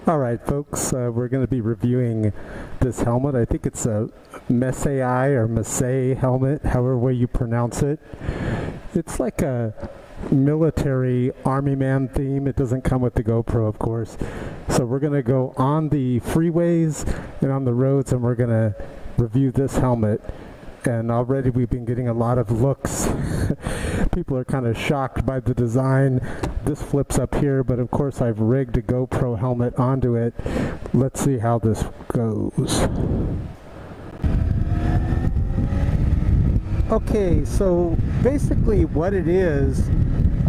All right, folks, we're going to be reviewing this helmet. I think it's a Masei or Masei helmet, however way you pronounce it. It's like a military army man theme. It doesn't come with the GoPro, of course. So we're going to go on the freeways and on the roads, and we're going to review this helmet. And already we've been getting a lot of looks. People are kind of shocked by the design. This flips up here, but of course I've rigged a GoPro helmet onto it. Let's see how this goes. Okay, so basically what it is,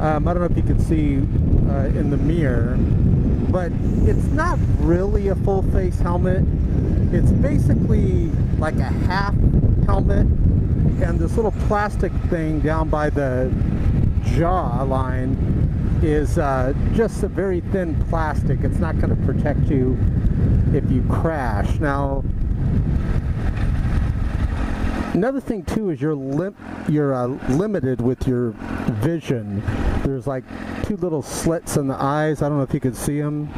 I don't know if you can see in the mirror, but it's not really a full face helmet. It's basically like a half helmet, and this little plastic thing down by the jaw line is just a very thin plastic. It's not going to protect you if you crash. Now, another thing too is you're limited with your vision. There's like two little slits in the eyes. I don't know if you can see them.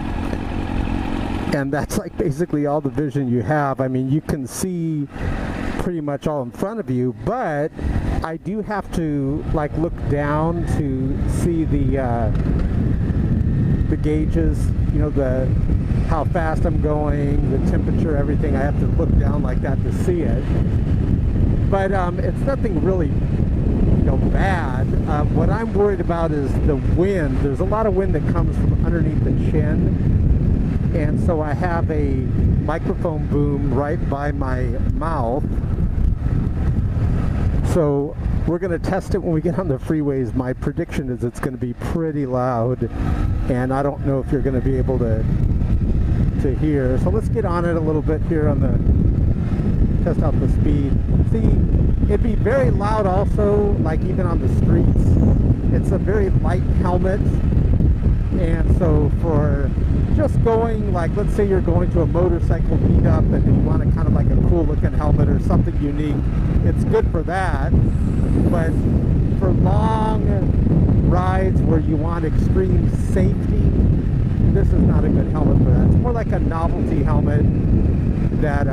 And that's like basically all the vision you have. I mean, you can see pretty much all in front of you, but I do have to like look down to see the gauges, you know, how fast I'm going, the temperature, everything. I have to look down like that to see it. But it's nothing really, you know, bad. What I'm worried about is the wind. There's a lot of wind that comes from underneath the chin. And so I have a microphone boom right by my mouth. So we're going to test it when we get on the freeways. My prediction is it's going to be pretty loud, and I don't know if you're going to be able to hear. So let's get on it a little bit here on the test out the speed. See, it'd be very loud also, like even on the streets. It's a very light helmet, and so for just going, like let's say you're going to a motorcycle meetup and you want a kind of like a cool looking helmet or something unique, it's good for that. But for long rides where you want extreme safety, this is not a good helmet for that. It's more like a novelty helmet that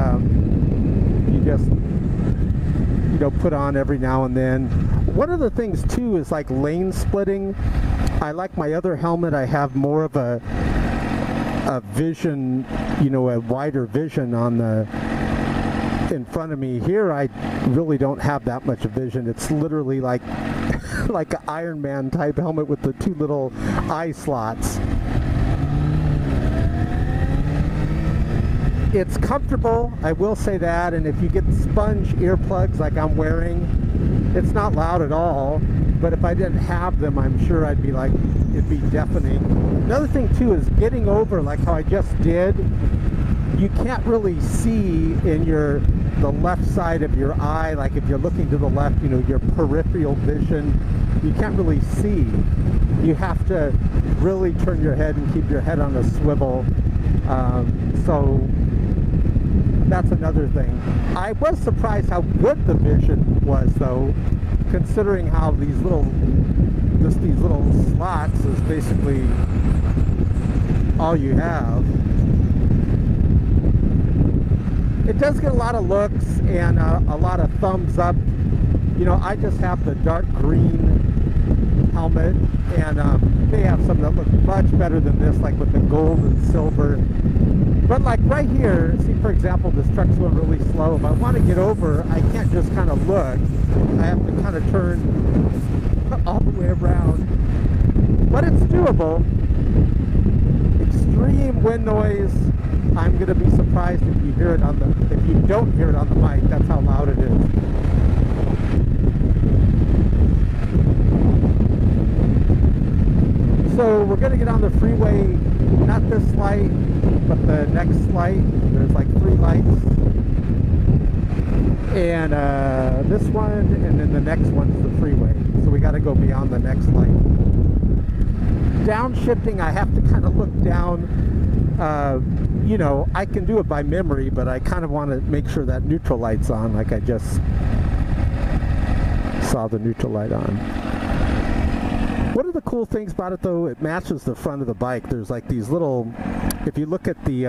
you just, you know, put on every now and then. One of the things too is like lane splitting. I like my other helmet, I have more of a vision, you know, a wider vision on the in front of me. Here I really don't have that much vision. It's literally like like an Iron Man type helmet with the two little eye slots. It's comfortable, I will say that, and if you get sponge earplugs like I'm wearing, it's not loud at all. But if I didn't have them, I'm sure I'd be like, it'd be deafening. Another thing too is getting over, like how I just did, you can't really see in the left side of your eye, like if you're looking to the left, you know, your peripheral vision, you can't really see. You have to really turn your head and keep your head on a swivel. So that's another thing. I was surprised how good the vision was though, considering how these little slots is basically all you have. It does get a lot of looks and a lot of thumbs up. You know, I just have the dark green helmet, and they have some that look much better than this, like with the gold and silver. But like right here, see for example, this truck's going really slow. If I want to get over, I can't just kind of look. I have to kind of turn all the way around. But it's doable. Extreme wind noise. I'm going to be surprised if you hear it if you don't hear it on the mic. That's how loud it is. So we're going to get on the freeway, not this light, but the next light. There's like 3 lights. And this one, and then the next one's the freeway. So we got to go beyond the next light. Downshifting, I have to kind of look down. You know, I can do it by memory, but I kind of want to make sure that neutral light's on, like I just saw the neutral light on. One of the cool things about it, though, it matches the front of the bike. There's like these little, if you look at the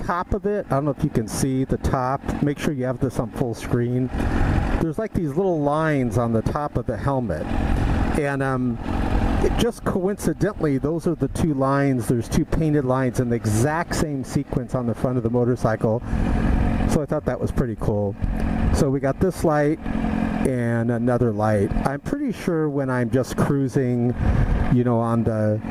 top of it, I don't know if you can see the top. Make sure you have this on full screen. There's like these little lines on the top of the helmet. And it just coincidentally, those are the two lines. There's two painted lines in the exact same sequence on the front of the motorcycle. So I thought that was pretty cool. So we got this light and another light. I'm pretty sure when I'm just cruising, you know, on the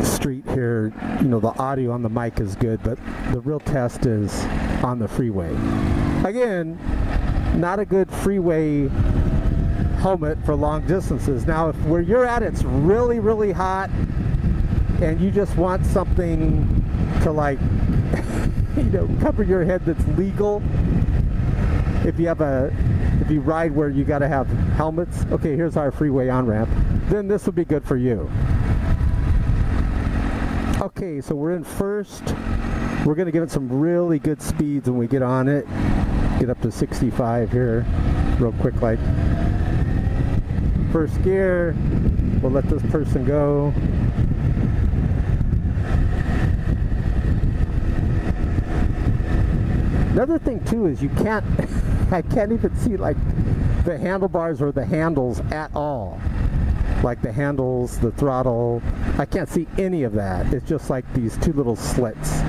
street here, you know, the audio on the mic is good, but the real test is on the freeway. Again, not a good freeway helmet for long distances. Now, if where you're at, it's really, really hot, and you just want something to, like, you know, cover your head that's legal. If you ride where you got to have helmets, okay, here's our freeway on-ramp, then this would be good for you. Okay, so we're in first. We're going to give it some really good speeds when we get on it. Get up to 65 here, real quick, like. First gear, we'll let this person go. Another thing too is you can't, I can't even see like the handlebars or the handles at all. Like the handles, the throttle, I can't see any of that. It's just like these two little slits.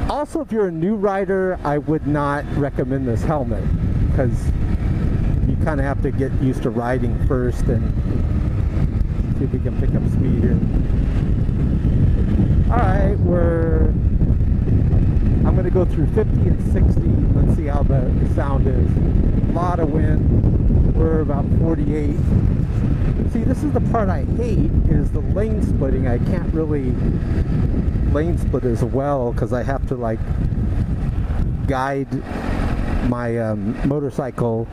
Also, if you're a new rider, I would not recommend this helmet because you kind of have to get used to riding first and see if we can pick up speed here. Alright, I'm going to go through 50 and 60. Let's see how the sound is. A lot of wind. We're about 48. See, this is the part I hate, is the lane splitting. I can't really lane split as well because I have to like guide my motorcycle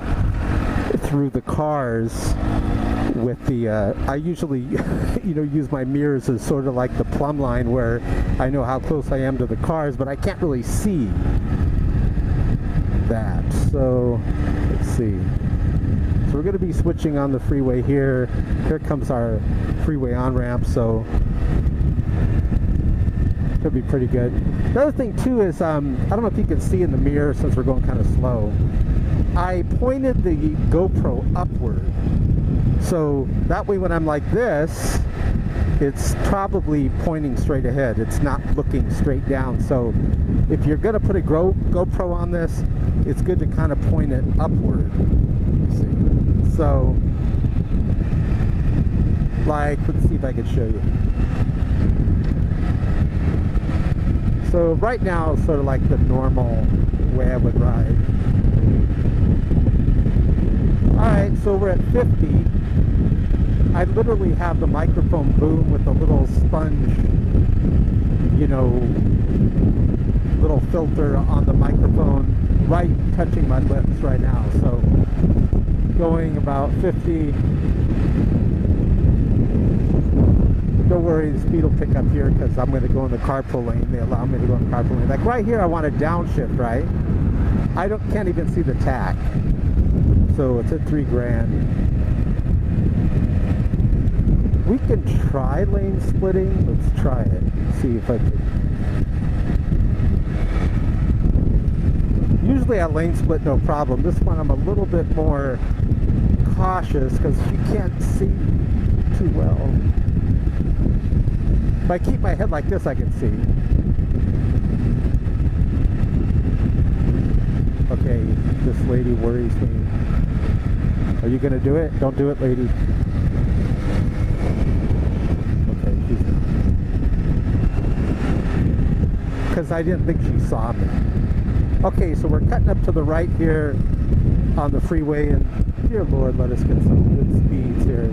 through the cars with the I usually you know, use my mirrors as sort of like the plumb line where I know how close I am to the cars, but I can't really see that. So let's see. So we're going to be switching on the freeway here. Here comes our freeway on-ramp, so should be pretty good. Another thing too is I don't know if you can see in the mirror since we're going kind of slow. I pointed the GoPro upward, so that way when I'm like this, it's probably pointing straight ahead. It's not looking straight down. So if you're going to put a GoPro on this, it's good to kind of point it upward. See? So, like, let's see if I can show you. So right now, it's sort of like the normal way I would ride. Alright, so we're at 50. I literally have the microphone boom with a little sponge, you know, little filter on the microphone right touching my lips right now. So going about 50. Don't worry, the speed will pick up here because I'm going to go in the carpool lane. They allow me to go in the carpool lane. Like right here, I want to downshift, right? Can't even see the tack. So it's at $3,000. We can try lane splitting. Let's try it. See if I can. Usually I lane split no problem. This one I'm a little bit more cautious because you can't see too well. If I keep my head like this, I can see. Okay, this lady worries me. Are you going to do it? Don't do it, lady. Okay, because I didn't think she saw me. Okay, so we're cutting up to the right here on the freeway, and dear Lord, let us get some good speeds here.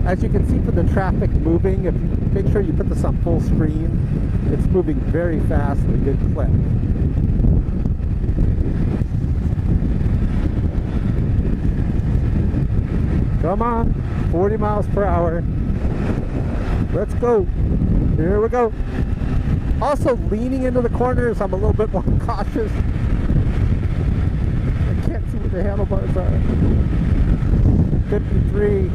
As you can see from the traffic moving, if you make sure you put this on full screen, it's moving very fast at a good clip. Come on, 40 miles per hour. Let's go. Here we go. Also leaning into the corners, I'm a little bit more cautious. I can't see what the handlebars are. 53.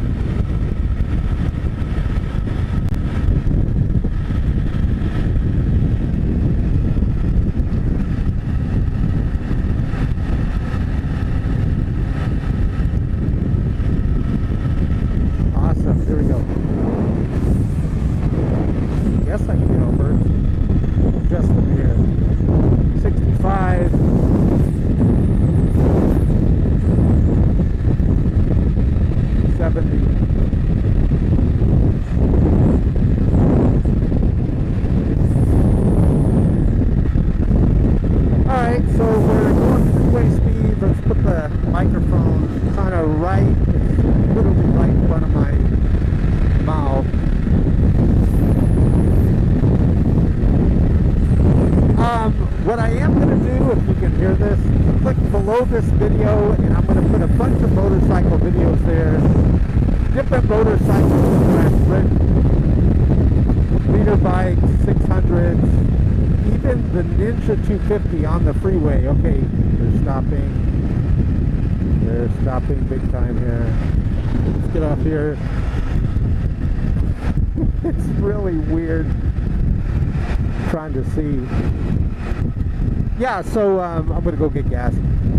Awesome, here we go. Guess I can get over. Just from here. 65. 70. Alright, so we're going freeway speed. Let's put the microphone kind of right. It's literally right in front of my mouth. What I am going to do, if you can hear this, click below this video, and I'm going to put a bunch of motorcycle videos there. Different motorcycles that I've ridden. Leader bikes, 600s, even the Ninja 250 on the freeway. Okay, they're stopping. They're stopping big time here. Let's get off here. It's really weird trying to see. Yeah, so I'm going to go get gas.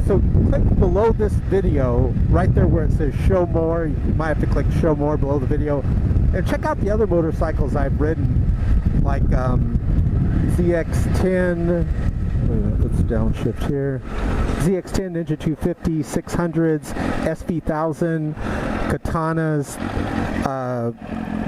So click below this video, right there where it says show more. You might have to click show more below the video. And check out the other motorcycles I've ridden, like ZX10. Let's downshift here. ZX10, Ninja 250, 600s, SV1000, Katanas.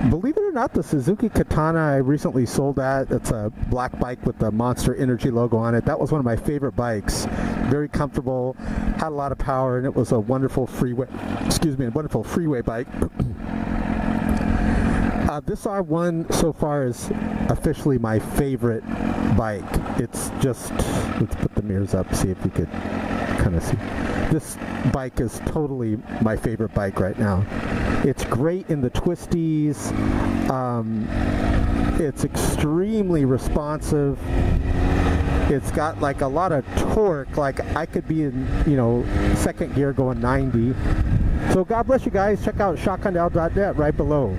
Believe it or not, the Suzuki Katana, I recently sold that. It's a black bike with the Monster Energy logo on it. That was one of my favorite bikes. Very comfortable, had a lot of power, and it was a wonderful freeway, wonderful freeway bike. This R1 so far is officially my favorite bike. It's just, let's put the mirrors up, see if we could kind of see. This bike is totally my favorite bike right now. It's great in the twisties. It's extremely responsive. It's got like a lot of torque. Like I could be in, second gear going 90. So God bless you guys. Check out shotgundal.net right below.